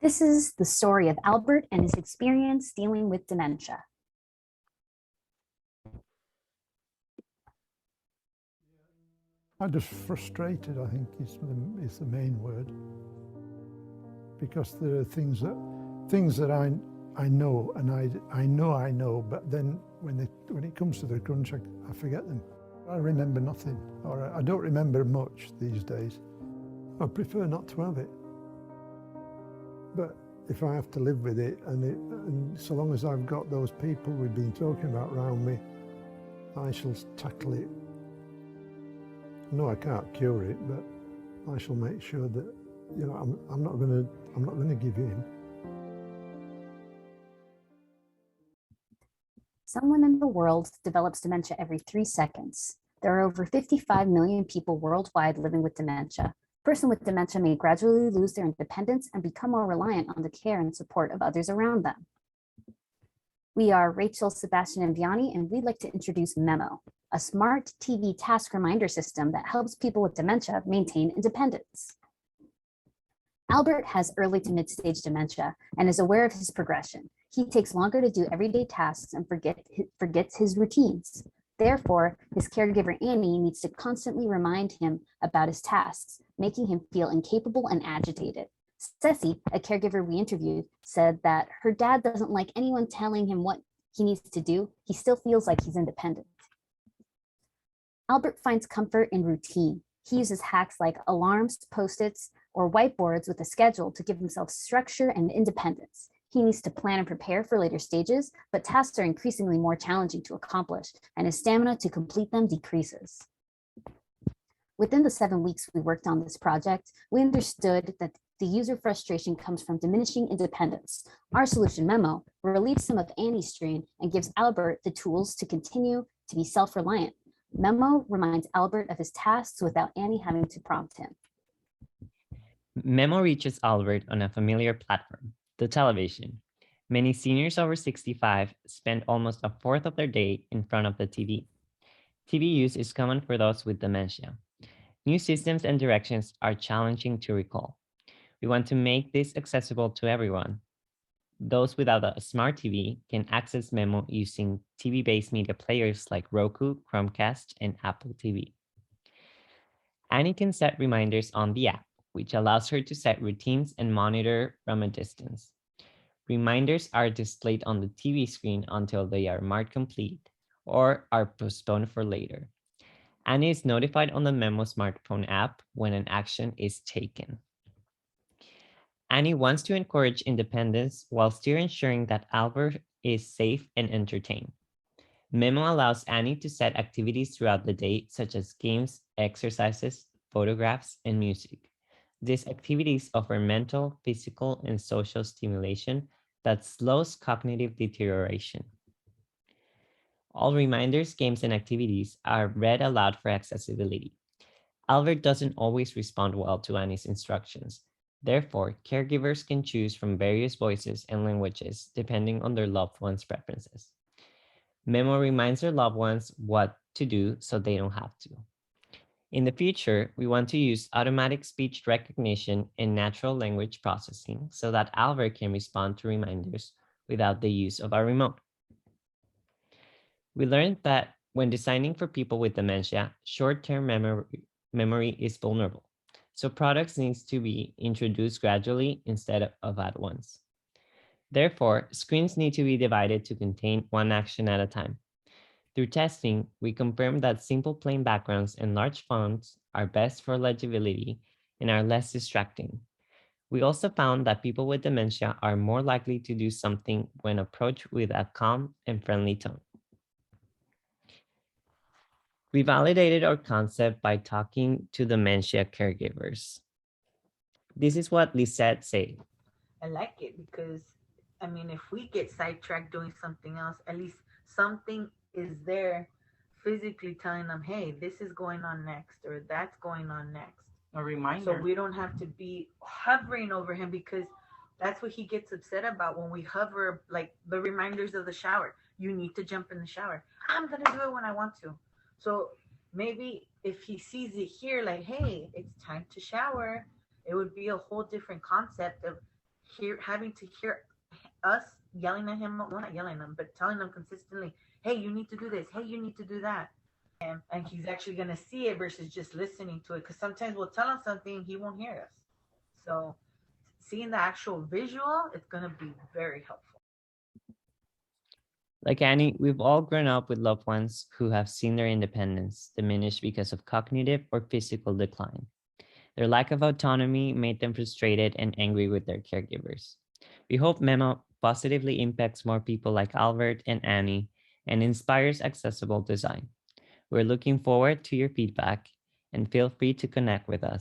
This is the story of Albert and his experience dealing with dementia. I'm just frustrated, I think, is the main word. Because there are things that I know, and I know, but then when it comes to the crunch, I forget them. I remember nothing, or I don't remember much these days. I prefer not to have it. But if I have to live with it, and so long as I've got those people we've been talking about around me, I shall tackle it. No, I can't cure it, but I shall make sure that, you know, I'm not going to give in. Someone in the world develops dementia every 3 seconds. There are over 55 million people worldwide living with dementia. A person with dementia may gradually lose their independence and become more reliant on the care and support of others around them. We are Rachel, Sebastian, and Vianney, and we'd like to introduce Memo, a smart TV task reminder system that helps people with dementia maintain independence. Albert has early to mid-stage dementia and is aware of his progression. He takes longer to do everyday tasks and forgets his routines. Therefore, his caregiver Annie needs to constantly remind him about his tasks, making him feel incapable and agitated. Ceci, a caregiver we interviewed, said that her dad doesn't like anyone telling him what he needs to do. He still feels like he's independent. Albert finds comfort in routine. He uses hacks like alarms, post-its, or whiteboards with a schedule to give himself structure and independence. He needs to plan and prepare for later stages, but tasks are increasingly more challenging to accomplish, and his stamina to complete them decreases. Within the 7 weeks we worked on this project, we understood that the user frustration comes from diminishing independence. Our solution, Memo, relieves some of Annie's strain and gives Albert the tools to continue to be self-reliant. Memo reminds Albert of his tasks without Annie having to prompt him. Memo reaches Albert on a familiar platform, the television. Many seniors over 65 spend almost a fourth of their day in front of the TV. TV use is common for those with dementia. New systems and directions are challenging to recall. We want to make this accessible to everyone. Those without a smart TV can access Memo using TV-based media players like Roku, Chromecast, and Apple TV. Annie can set reminders on the app, which allows her to set routines and monitor from a distance. Reminders are displayed on the TV screen until they are marked complete or are postponed for later. Annie is notified on the Memo smartphone app when an action is taken. Annie wants to encourage independence while still ensuring that Albert is safe and entertained. Memo allows Annie to set activities throughout the day, such as games, exercises, photographs, and music. These activities offer mental, physical, and social stimulation that slows cognitive deterioration. All reminders, games, and activities are read aloud for accessibility. Albert doesn't always respond well to Annie's instructions. Therefore, caregivers can choose from various voices and languages depending on their loved one's preferences. Memo reminds their loved ones what to do so they don't have to. In the future, we want to use automatic speech recognition and natural language processing so that Albert can respond to reminders without the use of our remote. We learned that when designing for people with dementia, short-term memory is vulnerable, so products need to be introduced gradually instead of at once. Therefore, screens need to be divided to contain one action at a time. Through testing, we confirmed that simple plain backgrounds and large fonts are best for legibility and are less distracting. We also found that people with dementia are more likely to do something when approached with a calm and friendly tone. We validated our concept by talking to dementia caregivers. This is what Lisette said. I like it because, I mean, if we get sidetracked doing something else, at least something is there physically telling them, hey, this is going on next or that's going on next. A reminder. So we don't have to be hovering over him because that's what he gets upset about when we hover, like the reminders of the shower. You need to jump in the shower. I'm going to do it when I want to. So maybe if he sees it here, like, hey, it's time to shower, it would be a whole different concept of, having to hear us yelling at him, well, not yelling at him, but telling him consistently, hey, you need to do this, hey, you need to do that. And he's actually going to see it versus just listening to it. Because sometimes we'll tell him something, he won't hear us. So seeing the actual visual, it's going to be very helpful. Like Annie, we've all grown up with loved ones who have seen their independence diminish because of cognitive or physical decline. Their lack of autonomy made them frustrated and angry with their caregivers. We hope Memo positively impacts more people like Albert and Annie and inspires accessible design. We're looking forward to your feedback and feel free to connect with us.